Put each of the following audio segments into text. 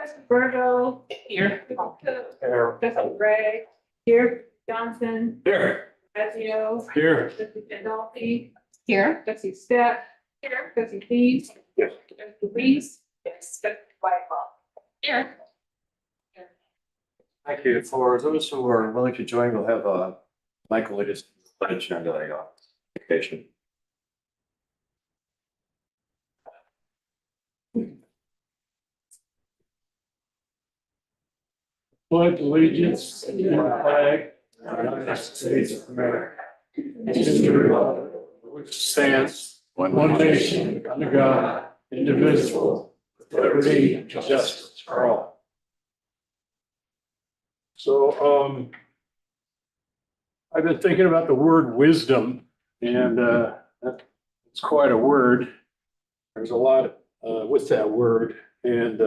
Trustee Virgo. Here. Trustee Gray. Here. Johnson. Here. Ezio. Here. Trustee Gandolfi. Here. Trustee Step. Here. Trustee Lees. Yes. Trustee Reese. Yes. Trustee Whitehall. Here. Thank you. For those who are willing to join, we'll have Michael lead us pledge and vacation. Pledge allegiance to the flag of the United States of America, and to the republic which stands one nation under God, indivisible, with liberty and justice for all. So, I've been thinking about the word wisdom, and it's quite a word. There's a lot with that word, and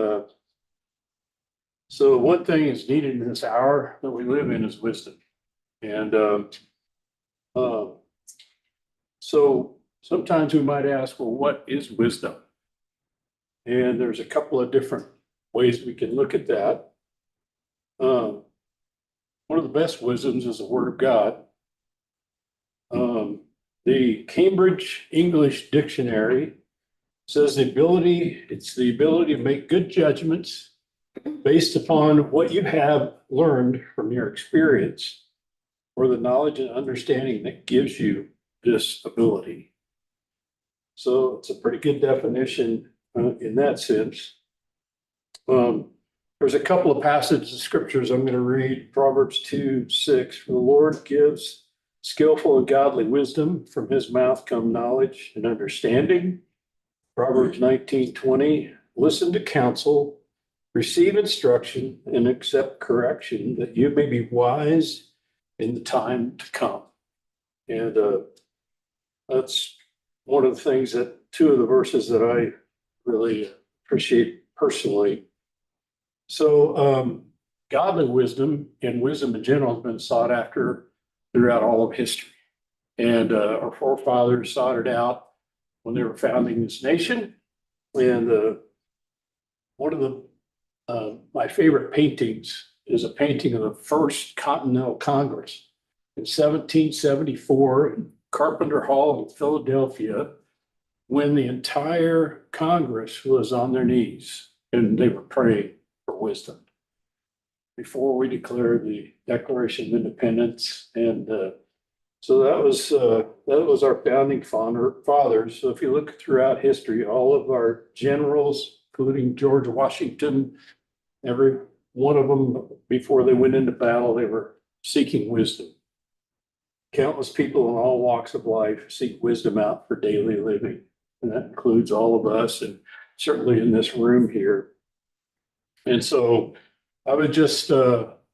so one thing is needed in this hour that we live in is wisdom. And so sometimes we might ask, well, what is wisdom? And there's a couple of different ways we can look at that. One of the best wisdoms is the Word of God. The Cambridge English Dictionary says it's the ability to make good judgments based upon what you have learned from your experience, or the knowledge and understanding that gives you this ability. So it's a pretty good definition in that sense. There's a couple of passages of scriptures I'm going to read. Proverbs 2:6. For the Lord gives skillful and godly wisdom. From his mouth come knowledge and understanding. Proverbs 19:20. Listen to counsel, receive instruction, and accept correction, that you may be wise in the time to come. And that's one of the things that two of the verses that I really appreciate personally. So godly wisdom and wisdom in general has been sought after throughout all of history. And our forefathers sought it out when they were founding this nation. And one of the my favorite paintings is a painting of the First Continental Congress in 1774 in Carpenter Hall in Philadelphia, when the entire Congress was on their knees and they were praying for wisdom before we declared the Declaration of Independence. And so that was our founding fathers. So if you look throughout history, all of our generals, including George Washington, every one of them, before they went into battle, they were seeking wisdom. Countless people in all walks of life seek wisdom out for daily living. And that includes all of us, and certainly in this room here. And so I would just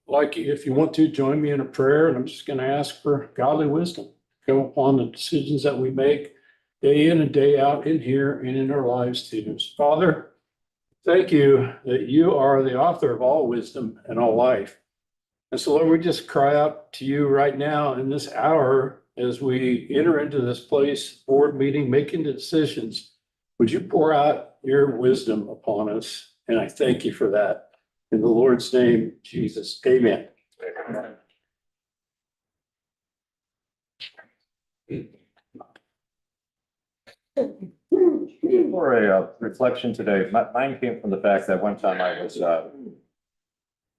like, if you want to, join me in a prayer, and I'm just going to ask for godly wisdom to come upon the decisions that we make day in and day out in here and in our lives too. Father, thank you that you are the author of all wisdom and all life. And so, Lord, we just cry out to you right now in this hour as we enter into this place, board meeting, making the decisions. Would you pour out your wisdom upon us? And I thank you for that. In the Lord's name, Jesus, amen. For a reflection today, mine came from the fact that one time I was, some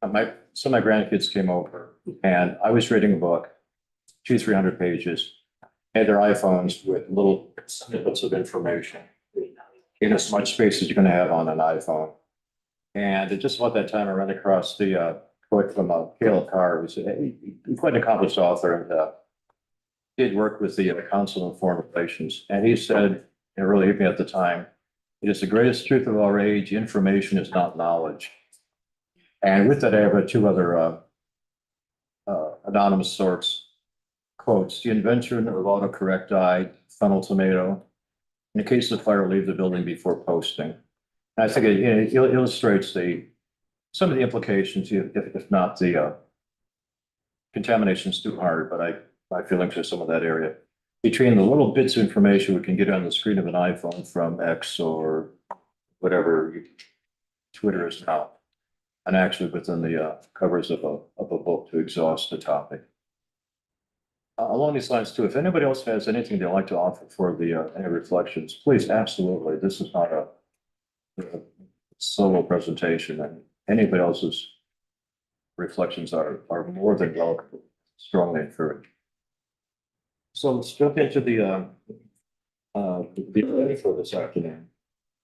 of my grandkids came over and I was reading a book, 200-300 pages, had their iPhones with little snippets of information in as much space as you're going to have on an iPhone. And just about that time, I ran across the quote from Caleb Carr, who's quite an accomplished author and did work with the Council on Foreign Relations. And he said, it really hit me at the time, it is the greatest truth of our age, information is not knowledge. And with that, I have two other anonymous source quotes. The invention of autocorrect died, funnel tomato. In the case of fire, leave the building before posting. And I think it illustrates some of the implications, if not the contamination is too hard, but my feelings are some of that area. Between the little bits of information we can get on the screen of an iPhone from X or whatever Twitter is now, and actually within the covers of a book to exhaust the topic. Along these lines too, if anybody else has anything they'd like to offer for the any reflections, please, absolutely. This is not a solo presentation, and anybody else's reflections are more than welcome, strongly encouraged. So let's jump into the agenda for this afternoon.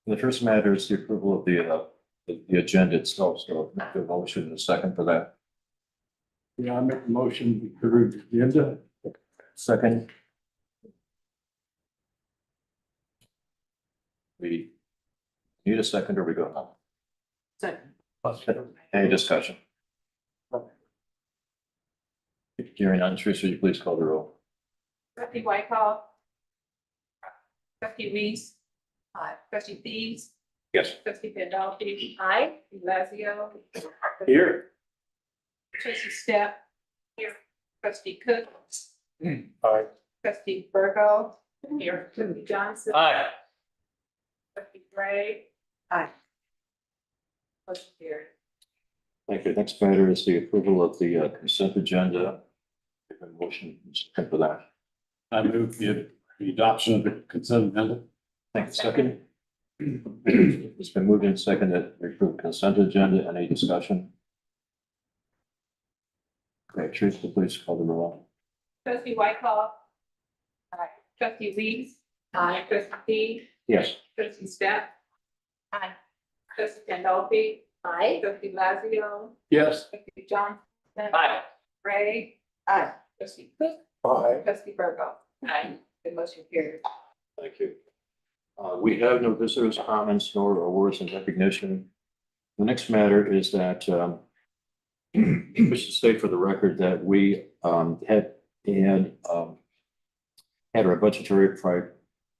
The first matter is the approval of the agenda itself. So make a motion in a second for that. Yeah, I make a motion to approve the agenda. Second. We need a second or we go home? Second. Any discussion? Hearing none, Teresa, would you please call the roll? Trustee Whitehall. Trustee Reese. Aye. Trustee Thieves. Yes. Trustee Pandolfi. Aye. Lazio. Here. Trustee Step. Here. Trustee Cook. Aye. Trustee Virgo. Here. Trustee Johnson. Aye. Trustee Gray. Aye. Motion carried. Thank you. Next matter is the approval of the consent agenda. Give a motion second for that. I move the adoption of the consent agenda. Thank you. Second. It's been moved and seconded to approve consent agenda. Any discussion? Okay, Teresa, please call the roll. Trustee Whitehall. Aye. Trustee Reese. Aye. Trustee Thieves. Yes. Trustee Step. Aye. Trustee Pandolfi. Aye. Trustee Lazio. Yes. Trustee Johnson. Aye. Gray. Aye. Trustee Cook. Aye. Trustee Virgo. Aye. The motion carried. Thank you. We have no visitors' comments nor awards and recognition. The next matter is that we should state for the record that we had our budgetary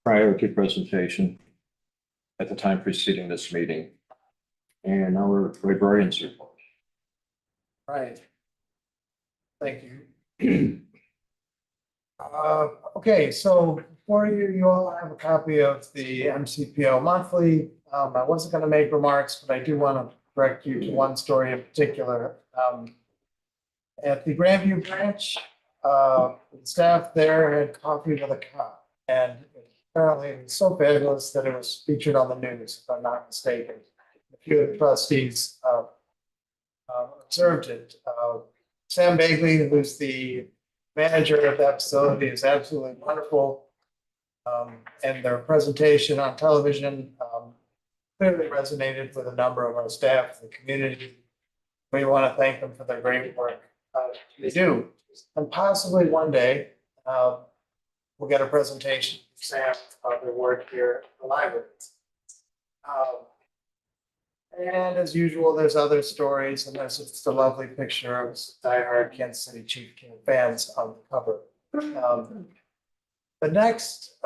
priority presentation at the time preceding this meeting, and our librarians report. Right. Thank you. Okay, so before you all have a copy of the MCPL monthly. I wasn't going to make remarks, but I do want to direct you to one story in particular. At the Grandview branch, the staff there had coffee with a cop, and apparently it was so fabulous that it was featured on the news, if I'm not mistaken. A few of the trustees observed it. Sam Bagley, who's the manager of that facility, is absolutely wonderful. And their presentation on television clearly resonated with a number of our staff in the community. We want to thank them for their great work they do. And possibly one day, we'll get a presentation from Sam about their work here at the library. And as usual, there's other stories, and there's just a lovely picture of diehard Kansas City Chief King fans on the cover. The next,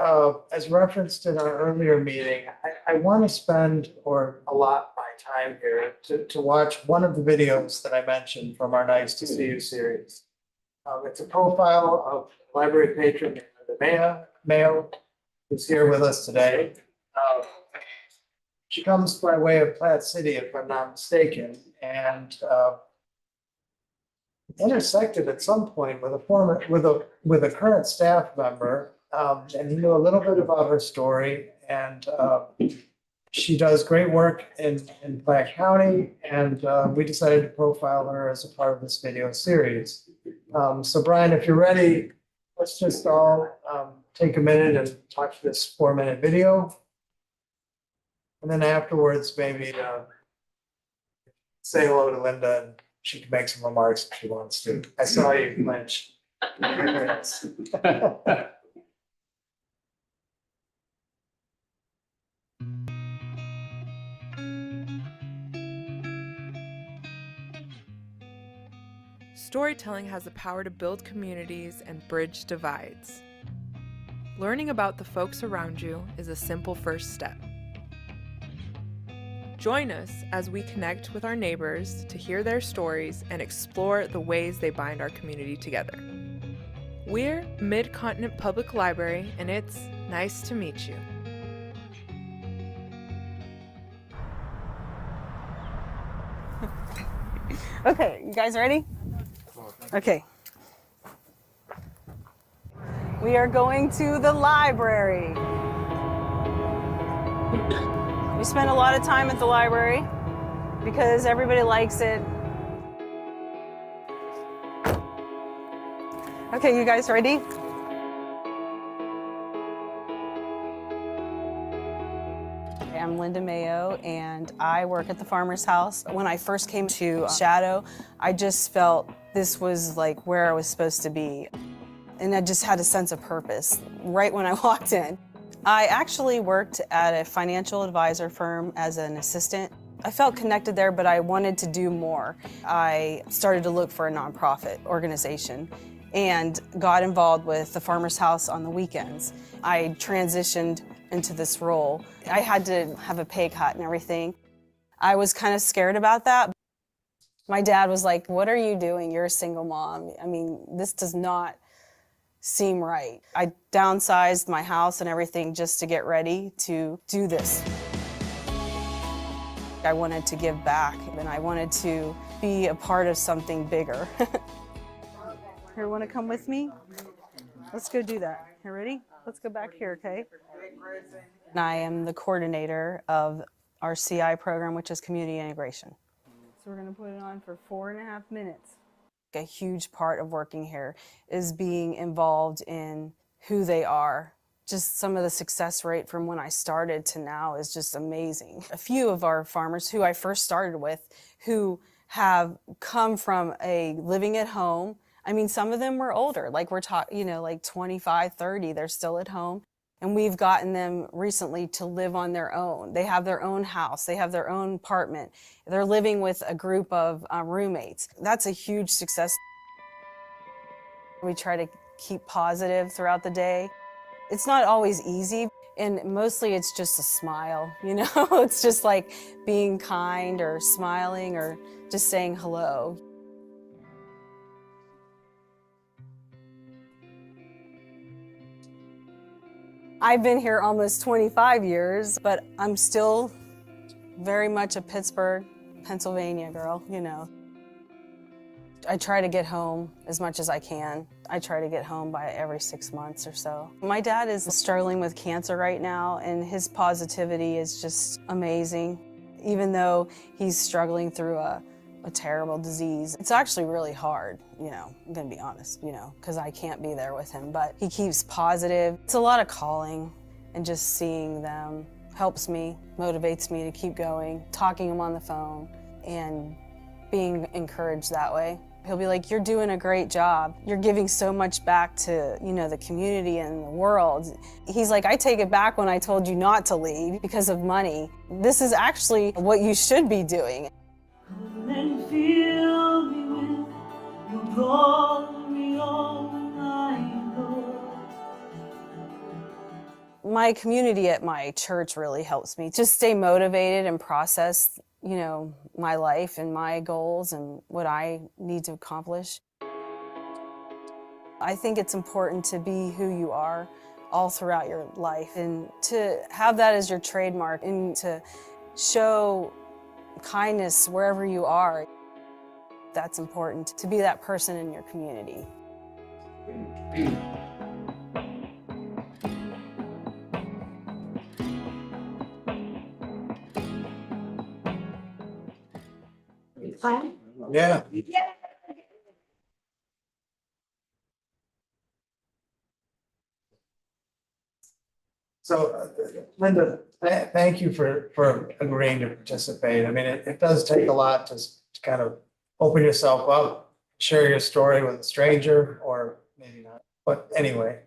as referenced in our earlier meeting, I want to spend or allot my time here to watch one of the videos that I mentioned from our Nice to See You series. It's a profile of library patron Mayo, who's here with us today. She comes by way of Platte City, if I'm not mistaken, and intersected at some point with a current staff member, and he knew a little bit about her story. And she does great work in Platte County, and we decided to profile her as a part of this video series. So Brian, if you're ready, let's just all take a minute and watch this 4-minute video. And then afterwards, maybe say hello to Linda, and she can make some remarks if she wants to. I saw you flinch. Very nice. Storytelling has the power to build communities and bridge divides. Learning about the folks around you is a simple first step. Join us as we connect with our neighbors to hear their stories and explore the ways they bind our community together. We're Mid-Continent Public Library, and it's nice to meet you. Okay, you guys ready? Okay. We are going to the library. We spend a lot of time at the library because everybody likes it. Okay, you guys ready? I'm Linda Mayo, and I work at the Farmer's House. When I first came to Shadow, I just felt this was like where I was supposed to be. And I just had a sense of purpose right when I walked in. I actually worked at a financial advisor firm as an assistant. I felt connected there, but I wanted to do more. I started to look for a nonprofit organization and got involved with the Farmer's House on the weekends. I transitioned into this role. I had to have a pay cut and everything. I was kind of scared about that. My dad was like, "What are you doing? You're a single mom. I mean, this does not seem right." I downsized my house and everything just to get ready to do this. I wanted to give back, and I wanted to be a part of something bigger. Here, want to come with me? Let's go do that. You ready? Let's go back here, okay? I am the coordinator of our CI program, which is community integration. So we're going to put it on for 4.5 minutes. A huge part of working here is being involved in who they are. Just some of the success rate from when I started to now is just amazing. A few of our farmers who I first started with who have come from a living at home. I mean, some of them were older, like we're talking, like 25, 30, they're still at home. And we've gotten them recently to live on their own. They have their own house, they have their own apartment. They're living with a group of roommates. That's a huge success. We try to keep positive throughout the day. It's not always easy, and mostly it's just a smile, It's just like being kind or smiling or just saying hello. I've been here almost 25 years, but I'm still very much a Pittsburgh, Pennsylvania girl, I try to get home as much as I can. I try to get home by every 6 months or so. My dad is struggling with cancer right now, and his positivity is just amazing. Even though he's struggling through a terrible disease, it's actually really hard, I'm gonna be honest, because I can't be there with him, but he keeps positive. It's a lot of calling, and just seeing them helps me, motivates me to keep going, talking to him on the phone, and being encouraged that way. He'll be like, "You're doing a great job. You're giving so much back to, the community and the world." He's like, "I take it back when I told you not to leave because of money. This is actually what you should be doing." Come and fill me with your glory, all my Lord. My community at my church really helps me just stay motivated and process, my life and my goals and what I need to accomplish. I think it's important to be who you are all throughout your life, and to have that as your trademark, and to show kindness wherever you are. That's important, to be that person in your community. Yeah. So, Linda, thank you for agreeing to participate. I mean, it does take a lot to kind of open yourself up, share your story with a stranger, or maybe not, but anyway,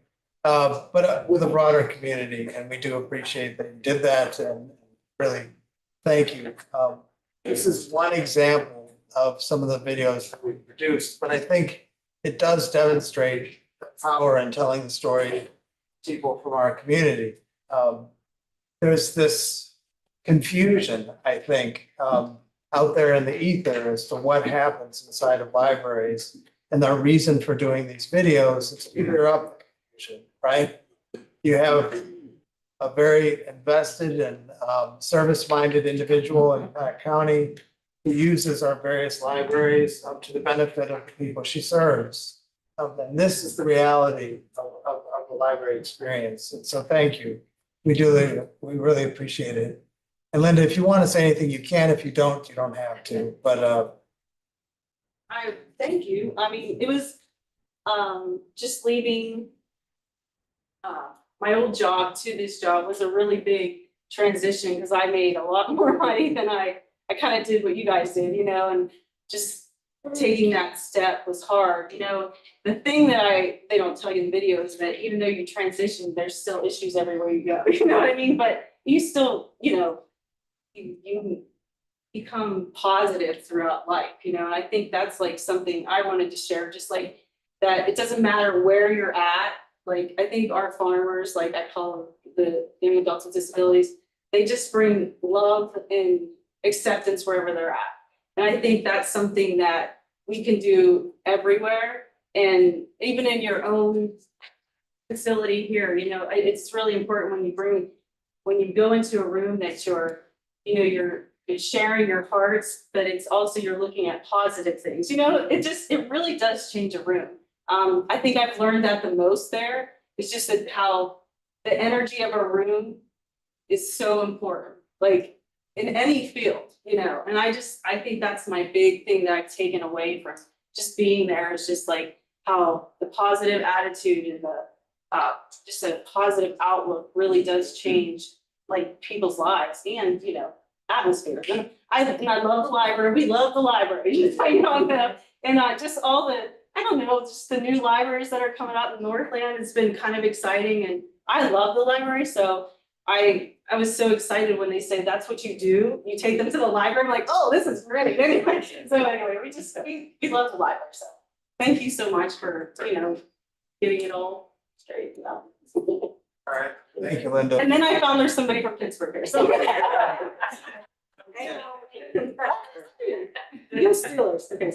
but with a broader community, and we do appreciate that you did that, and really, thank you. This is one example of some of the videos that we produced, but I think it does demonstrate the power in telling the story to people from our community. There's this confusion, I think, out there in the ether as to what happens inside of libraries. And our reason for doing these videos is to clear up the confusion, right? You have a very invested and service-minded individual in Platte County who uses our various libraries to the benefit of the people she serves. And this is the reality of the library experience. And so thank you. We really appreciate it. And Linda, if you want to say anything, you can. If you don't have to. But Thank you. I mean, it was just leaving my old job to this job was a really big transition because I made a lot more money than I kind of did what you guys did, you know, and just taking that step was hard. You know, the thing that they don't tell you in the video is that even though you transition, there's still issues everywhere you go. You know what I mean? But you still, you know, you become positive throughout life, you know, and I think that's like something I wanted to share, just like that it doesn't matter where you're at. Like, I think our farmers, like I call them the young adults with disabilities, they just bring love and acceptance wherever they're at. And I think that's something that we can do everywhere. And even in your own facility here, you know, it's really important when you go into a room that you're sharing your hearts, but it's also you're looking at positive things. You know, it really does change a room. I think I've learned that the most there. It's just that how the energy of a room is so important, like in any field, you know, and I think that's my big thing that I've taken away from just being there is just like how the positive attitude and the just a positive outlook really does change like people's lives and, you know, atmosphere. And I love the library. We love the library. You know, and just all the, I don't know, just the new libraries that are coming out in Northland. It's been kind of exciting, and I love the library. So I was so excited when they said that's what you do. You take them to the library. I'm like, oh, this is great. Anyway, so anyway, we love the library. So thank you so much for, you know, getting it all straight. You know. all right, thank you, Linda. And then I found there's somebody from Pittsburgh here. So you Steelers. Okay,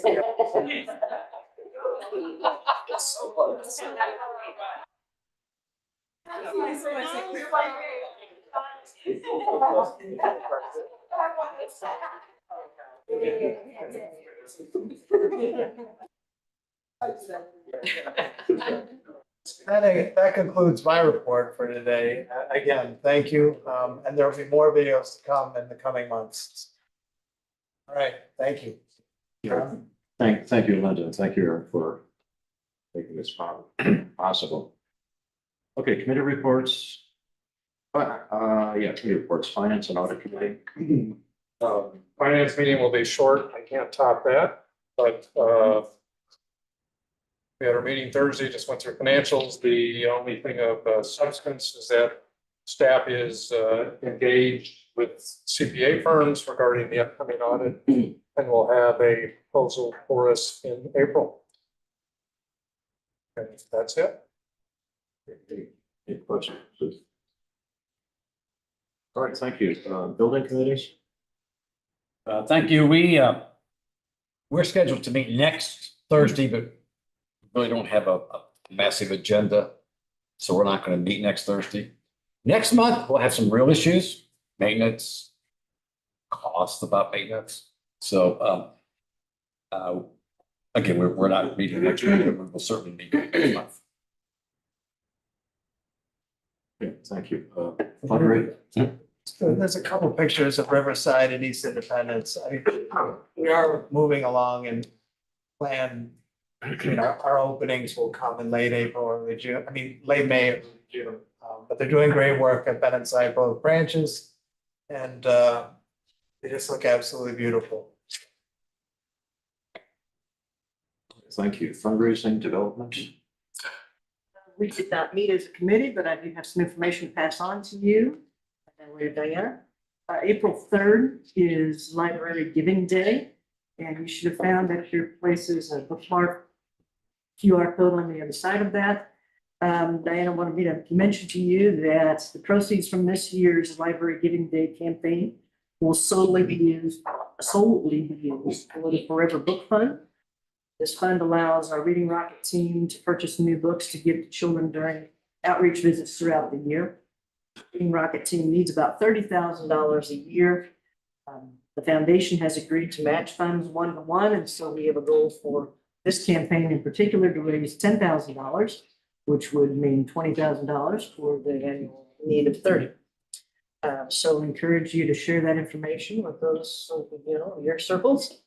That concludes my report for today. Again, thank you. And there will be more videos to come in the coming months. All right, thank you. Thank you, Linda, and thank you, Eric, for making this possible. Okay, committee reports. Committee reports, finance and audit committee. Finance meeting will be short. I can't top that, but we had our meeting Thursday, just went through financials. The only thing of substance is that staff is engaged with CPA firms regarding the upcoming audit, and we'll have a proposal for us in April. And that's it. Any questions? All right, thank you. Building committees? Thank you. We're scheduled to meet next Thursday, but really don't have a massive agenda. So we're not going to meet next Thursday. Next month, we'll have some real issues, maintenance, costs about maintenance. So again, we're not meeting next week, but we will certainly meet next month. Okay, thank you. Fundraising? So there's a couple pictures of Riverside and East Independence. I mean, we are moving along and plan, you know, our openings will come in late April or June, late May or June. But they're doing great work. I've been inside both branches and they just look absolutely beautiful. Thank you. Fundraising development? We did not meet as a committee, but I do have some information to pass on to you. And we're Diana. April 3rd is Library Giving Day, and you should have found at your places a bookmark QR code on the other side of that. Diana wanted me to mention to you that the proceeds from this year's Library Giving Day campaign will solely be used for the Forever Book Fund. This fund allows our Reading Rocket team to purchase new books to give to children during outreach visits throughout the year. The Reading Rocket team needs about $30,000 a year. The foundation has agreed to match funds 1-to-1, and so we have a goal for this campaign in particular to raise $10,000, which would mean $20,000 for the annual need of 30. So encourage you to share that information with those, your circles.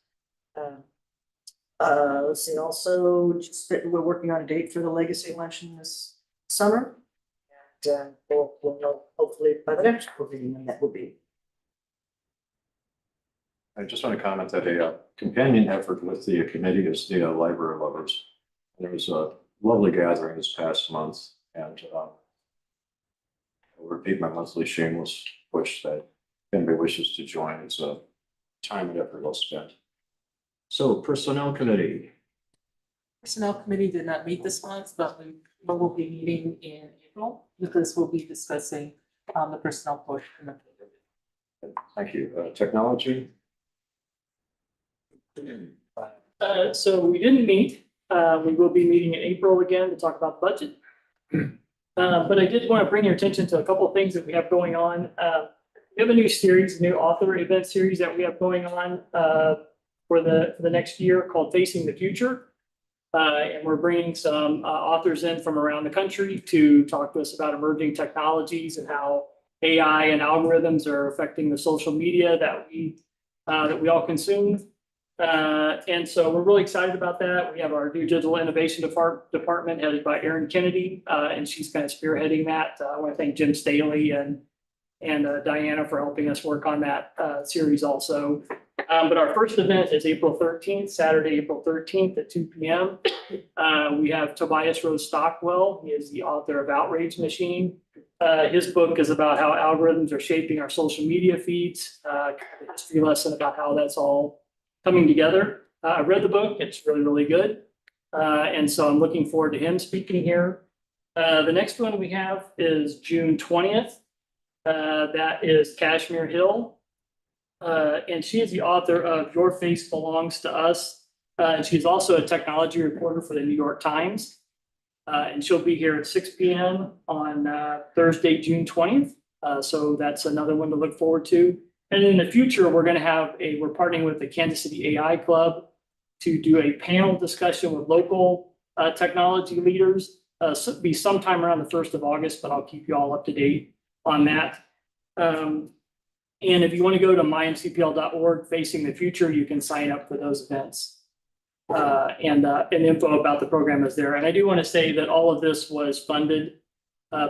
Let's see, also, just that we're working on a date for the legacy luncheon this summer. And we'll know hopefully by the next board meeting when that will be. I just want to comment that a companion effort with the committee is the Library Lovers. There was a lovely gathering this past month, and I'll repeat my monthly shameless push that if anybody wishes to join, it's a time and effort well spent. So Personnel Committee. Personnel Committee did not meet this month, but we will be meeting in April because we'll be discussing the personnel portion. Thank you. Technology. So we didn't meet. We will be meeting in April again to talk about the budget. But I did want to bring your attention to a couple of things that we have going on. We have a new series, new author event series that we have going on for the next year called Facing the Future. And we're bringing some authors in from around the country to talk to us about emerging technologies and how AI and algorithms are affecting the social media that we all consume. And so we're really excited about that. We have our new digital innovation department headed by Erin Kennedy, and she's kind of spearheading that. I want to thank Jim Staley and Diana for helping us work on that series also. But our first event is April 13th, Saturday, April 13th at 2 p.m. We have Tobias Rose Stockwell. He is the author of Outrage Machine. His book is about how algorithms are shaping our social media feeds, kind of a history lesson about how that's all coming together. I read the book. It's really, really good. And so I'm looking forward to him speaking here. The next one we have is June 20th. That is Kashmir Hill. And she is the author of Your Face Belongs to Us. And she's also a technology reporter for the New York Times. And she'll be here at 6 p.m. on Thursday, June 20th. So that's another one to look forward to. And in the future, we're partnering with the Kansas City AI Club to do a panel discussion with local technology leaders. Be sometime around the 1st of August, but I'll keep you all up to date on that. And if you want to go to mymcpl.org, Facing the Future, you can sign up for those events. And info about the program is there. And I do want to say that all of this was funded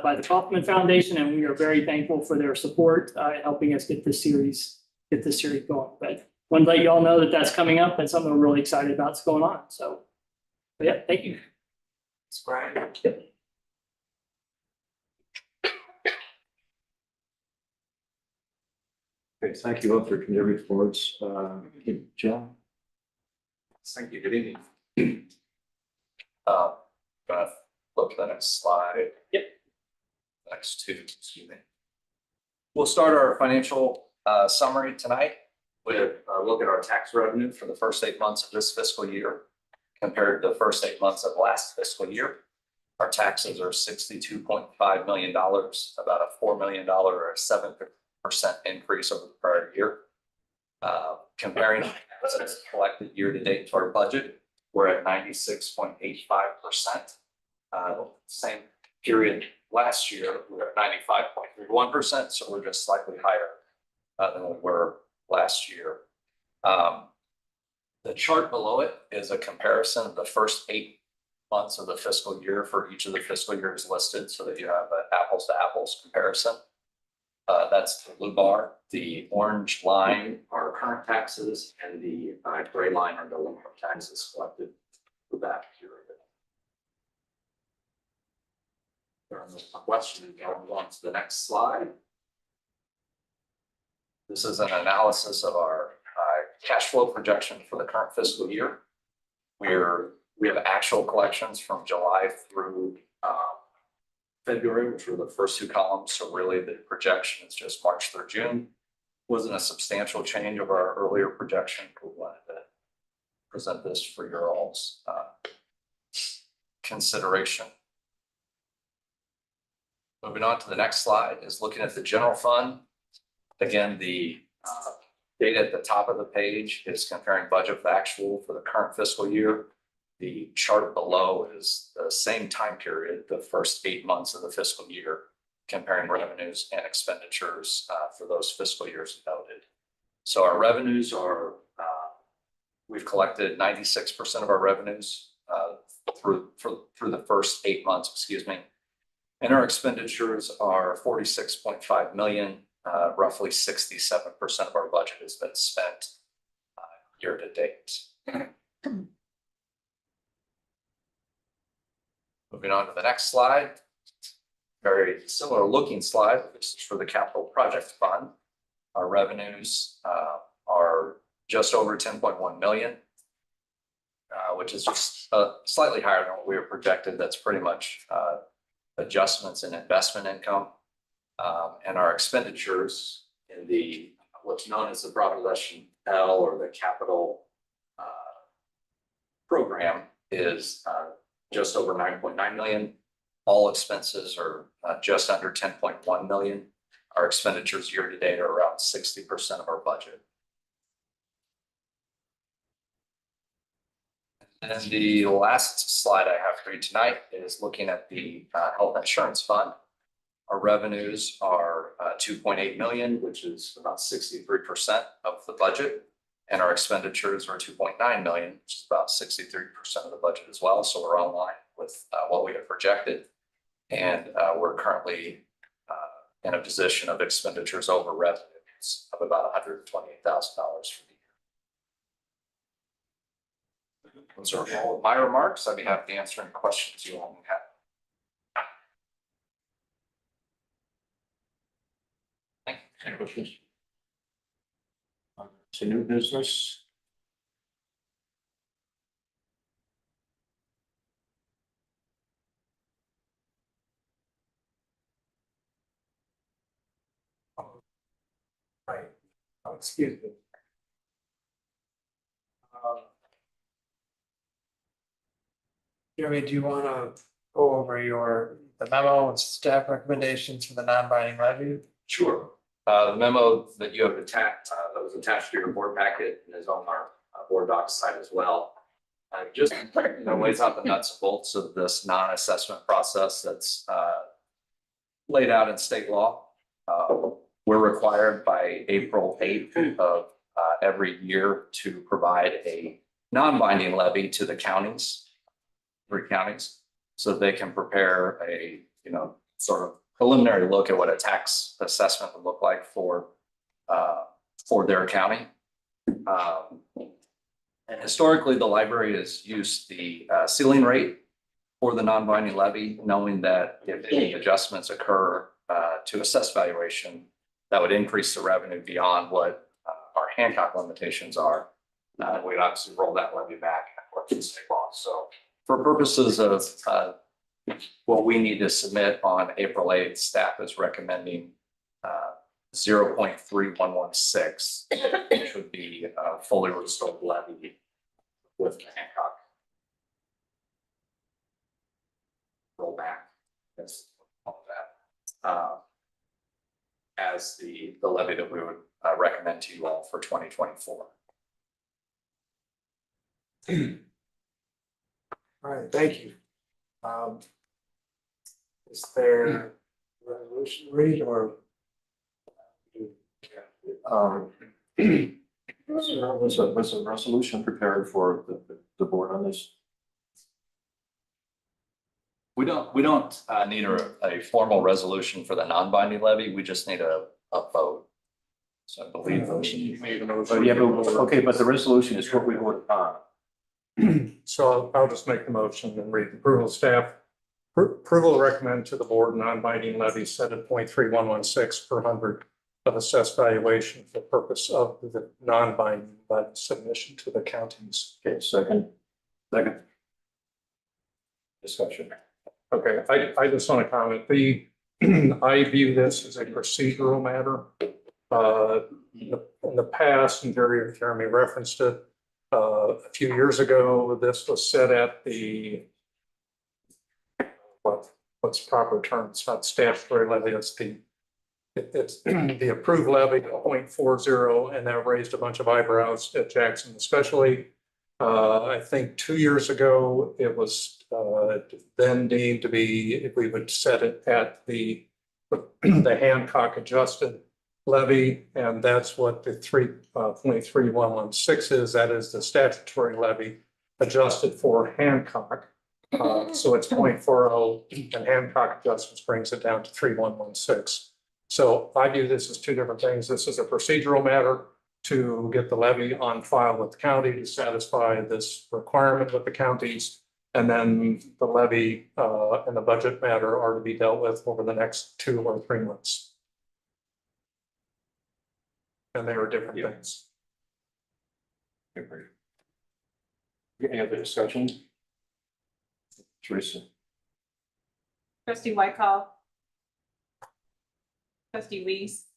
by the Kauffman Foundation, and we are very thankful for their support in helping us get this series going. But want to let you all know that that's coming up and something we're really excited about is going on. So, yeah, thank you. That's Brian. Yep. Okay, thank you all for committee reports. John. Thank you. Good evening. Gonna flip to the next slide. Yep. Next two, excuse me. We'll start our financial summary tonight with a look at our tax revenue for the first 8 months of this fiscal year compared to the first 8 months of last fiscal year. Our taxes are $62.5 million, about a $4 million or a 7% increase over the prior year. Comparing taxes collected year to date to our budget, we're at 96.85%. Same period last year, we were at 95.31%, so we're just slightly higher than we were last year. The chart below it is a comparison of the first 8 months of the fiscal year for each of the fiscal years listed so that you have an apples to apples comparison. That's the blue bar. The orange line are current taxes, and the gray line are the lump taxes collected for that period. There are no questions. I'll move on to the next slide. This is an analysis of our cash flow projection for the current fiscal year. We have actual collections from July through February, which were the first 2 columns. So really the projection is just March through June. Wasn't a substantial change of our earlier projection. We wanted to present this for your all's consideration. Moving on to the next slide is looking at the general fund. Again, the data at the top of the page is comparing budget with actual for the current fiscal year. The chart below is the same time period, the first 8 months of the fiscal year, comparing revenues and expenditures for those fiscal years noted. So our revenues are, we've collected 96% of our revenues through the first 8 months, excuse me. And our expenditures are 46.5 million. Roughly 67% of our budget has been spent year to date. Moving on to the next slide. Very similar looking slide. This is for the capital project fund. Our revenues are just over 10.1 million, which is just slightly higher than what we were projected. That's pretty much adjustments in investment income. And our expenditures in the what's known as the Proposition L or the capital program is just over 9.9 million. All expenses are just under 10.1 million. Our expenditures year to date are around 60% of our budget. And the last slide I have for you tonight is looking at the health insurance fund. Our revenues are 2.8 million, which is about 63% of the budget. And our expenditures are 2.9 million, which is about 63% of the budget as well. So we're online with what we have projected. And we're currently in a position of expenditures over revenues of about $128,000 for the year. Those are all of my remarks. I'd be happy to answer any questions you all have. Any questions? To new business. Right. Oh, excuse me. Jeremy, do you want to go over the memo and staff recommendations for the non-binding levy? Sure. The memo that you have attached, that was attached to your board packet and is on our board docs site as well. Just lays out the nuts and bolts of this non-assessment process that's laid out in state law. We're required by April 8th of every year to provide a non-binding levy to the counties, 3 counties, so they can prepare a, sort of preliminary look at what a tax assessment would look like for their county. And historically, the library has used the ceiling rate for the non-binding levy, knowing that if any adjustments occur to assess valuation, that would increase the revenue beyond what our Hancock limitations are. We'd obviously roll that levy back according to state law. So for purposes of what we need to submit on April 8th, staff is recommending 0.3116, which would be a fully restored levy with the Hancock rollback. That's all of that. As the levy that we would recommend to you all for 2024. All right, thank you. Is there a resolution to read or? Was a resolution prepared for the board on this? We don't need a formal resolution for the non-binding levy. We just need a vote. So I believe. Yeah, but the resolution is what we vote upon. So I'll just make the motion and read the approval of staff. Approval recommend to the board non-binding levy set at 0.3116 per hundred of assessed valuation for the purpose of the non-binding levy submission to the counties. Okay, second. Discussion. Okay, I just want to comment. I view this as a procedural matter. In the past, and Jeremy referenced it, a few years ago, this was set at the what's proper term? It's not statutory levy. It's the It's the approved levy of 0.40, and that raised a bunch of eyebrows at Jackson especially. I think 2 years ago, it was then deemed to be, if we would set it at the Hancock adjusted levy, and that's what the 3.3116 is. That is the statutory levy adjusted for Hancock. So it's 0.40, and Hancock adjustments brings it down to 3.116. So I view this as two different things. This is a procedural matter to get the levy on file with the county to satisfy this requirement with the counties. And then the levy and the budget matter are to be dealt with over the next 2 or 3 months. And they are different things. Any other discussion? Teresa? Trustee Whitecall. Trustee Weiss.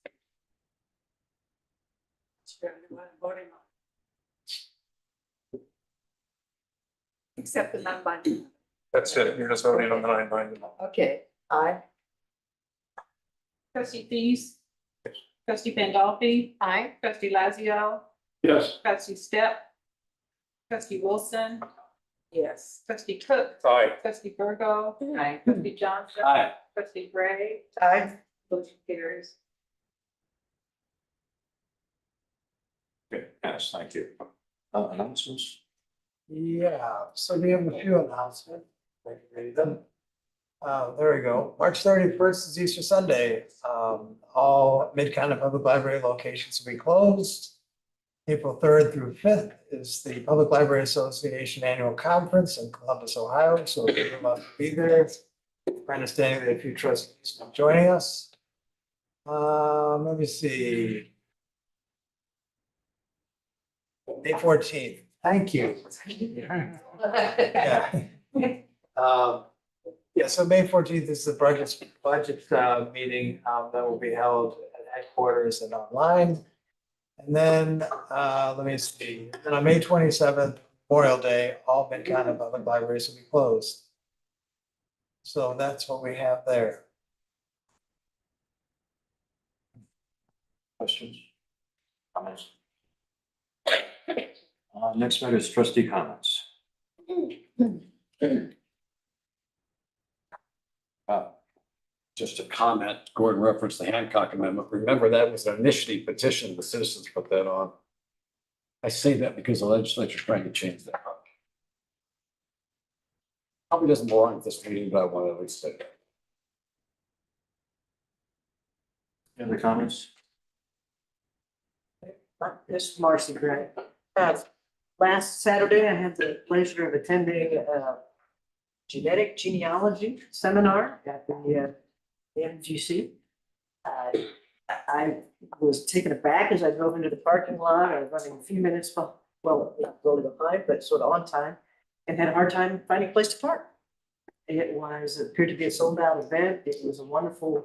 Except the non-binding. That's it. You're just voting on the 9/9. Okay, aye. Trustee Thies. Trustee Pandolfi. Aye. Trustee Lazio. Yes. Trustee Step. Trustee Wilson. Yes. Trustee Cook. Aye. Trustee Virgo. Aye. Trustee Johnson. Aye. Trustee Gray. Aye. Motion carries. Okay, yes, thank you. Announcements? Yeah, so we have a few announcements. I can read them. There we go. March 31st is Easter Sunday. All Mid-Continent Public Library locations will be closed. April 3rd through 5th is the Public Library Association Annual Conference in Columbus, Ohio, so if you must be there. My understanding that a few trustees are joining us. Let me see. May 14th, thank you. Yeah. Yeah, so May 14th is the budget meeting that will be held at headquarters and online. And then, let me see, then on May 27th, Memorial Day, all Mid-Continent Public Libraries will be closed. So that's what we have there. Questions? Comments? Next matter is trustee comments. Just a comment, Gordon referenced the Hancock Amendment. Remember, that was an initiative petition. The citizens put that on. I say that because the legislature is trying to change that. Probably doesn't belong at this meeting, but I want to at least say that. Any other comments? This is Marcy Gray. Last Saturday, I had the pleasure of attending a genetic genealogy seminar at the MGC. I was taken aback as I drove into the parking lot. I was running a few minutes, not really behind, but sort of on time, and had a hard time finding a place to park. It appeared to be a sold out event. It was a wonderful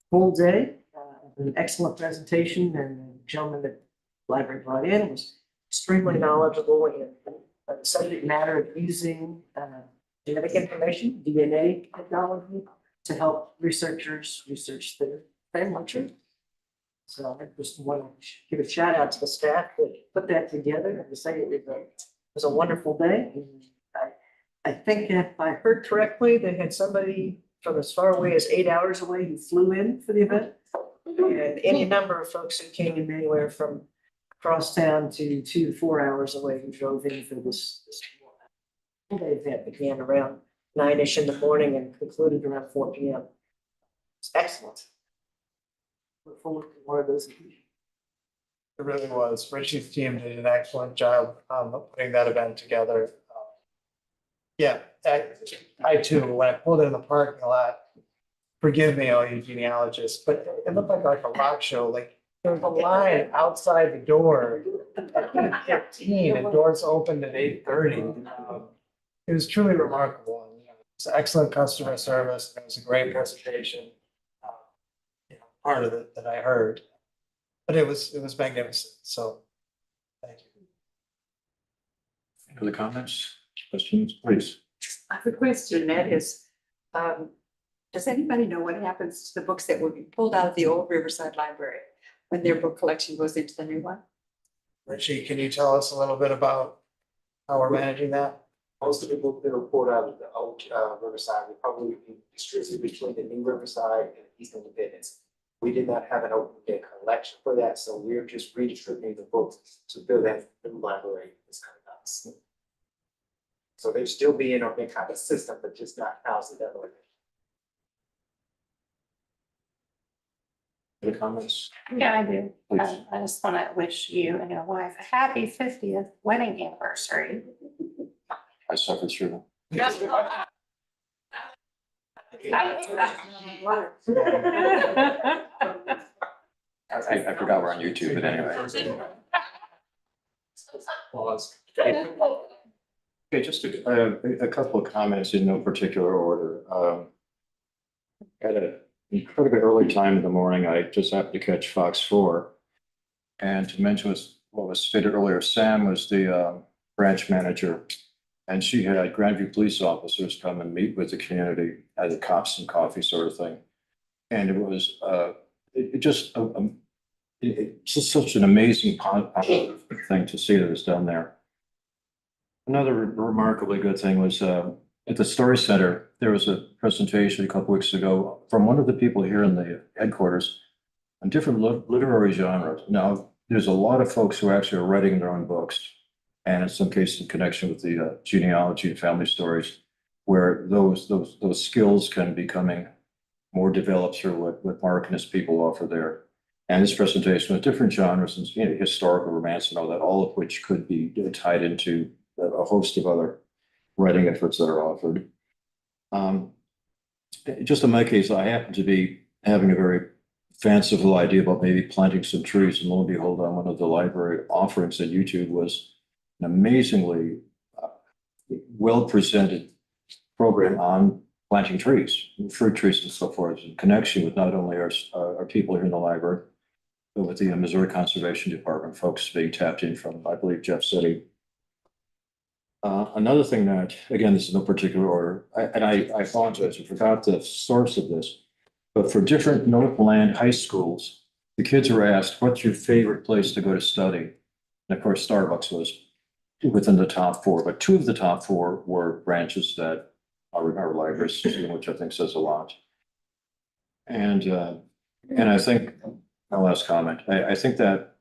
full day, an excellent presentation, and the gentleman that the library brought in was extremely knowledgeable in the subject matter of using genetic information, DNA technology, to help researchers research their family tree. So I just want to give a shout out to the staff that put that together and to say it was a wonderful day. And I think if I heard correctly, they had somebody from as far away as 8 hours away who flew in for the event. And any number of folks who came in anywhere from across town to 2 to 4 hours away who drove in for this event began around 9-ish in the morning and concluded around 4 p.m. It's excellent. Look forward to more of those. It really was. Richie's team did an excellent job putting that event together. Yeah, I too, when I pulled in the parking lot, forgive me, all you genealogists, but it looked like a rock show. Like there was a line outside the door at 8:15 and doors opened at 8:30. It was truly remarkable. It's excellent customer service. It was a great presentation. Part of it that I heard, but it was magnificent. So, thank you. Other comments, questions, please? I have a question, that is, Does anybody know what happens to the books that were pulled out of the old Riverside Library when their book collection goes into the new one? Richie, can you tell us a little bit about how we're managing that? Most of the books that were pulled out of the old Riverside will probably be distributed between the new Riverside and East Independence. We did not have an open day collection for that, so we're just redistributing the books to build that new library that's coming out. So they're still being on that kind of system, but just not housed in that way. Any comments? Yeah, I do. Please. I just want to wish you and your wife a happy 50th wedding anniversary. I suffered through I forgot we're on YouTube, but anyway. Okay, just a couple of comments in no particular order. At an incredibly early time in the morning, I just happened to catch Fox 4. And to mention what was stated earlier, Sam was the branch manager. And she had Grandview police officers come and meet with the community at the cops and coffee sort of thing. And it was just such an amazing positive thing to see that was done there. Another remarkably good thing was at the Story Center, there was a presentation a couple weeks ago from one of the people here in the headquarters on different literary genres. Now, there's a lot of folks who actually are writing their own books, and in some cases in connection with the genealogy and family stories, where those skills can be becoming more developed through what Mark and his people offer there. And this presentation with different genres and historical romance and all that, all of which could be tied into a host of other writing efforts that are offered. Just in my case, I happen to be having a very fanciful idea about maybe planting some trees, and lo and behold, on one of the library offerings at YouTube was an amazingly well-presented program on planting trees, fruit trees and so forth, in connection with not only our people here in the library, but with the Missouri Conservation Department folks being tapped in from, I believe, Jeff City. Another thing that, again, this is no particular order, I apologize, I forgot the source of this, but for different Northland high schools, the kids were asked, what's your favorite place to go to study? And of course, Starbucks was within the top 4, but 2 of the top 4 were branches that are libraries, which I think says a lot. And I think, my last comment, I think that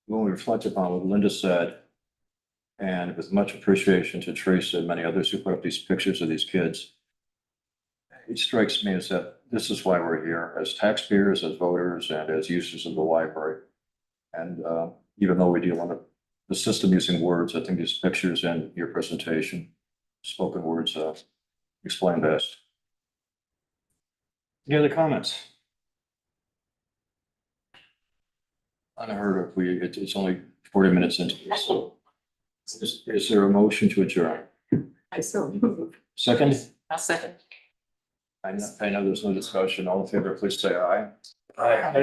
when we reflect upon what Linda said, and with much appreciation to Teresa and many others who put up these pictures of these kids, it strikes me as that this is why we're here as taxpayers, as voters, and as users of the library. And even though we deal on the system using words, I think these pictures and your presentation, spoken words, explain best. Any other comments? Unheard of. It's only 40 minutes into this. So is there a motion to adjourn? I so move. Second? I'll second. I know there's no discussion. All in favor, please say aye. Aye.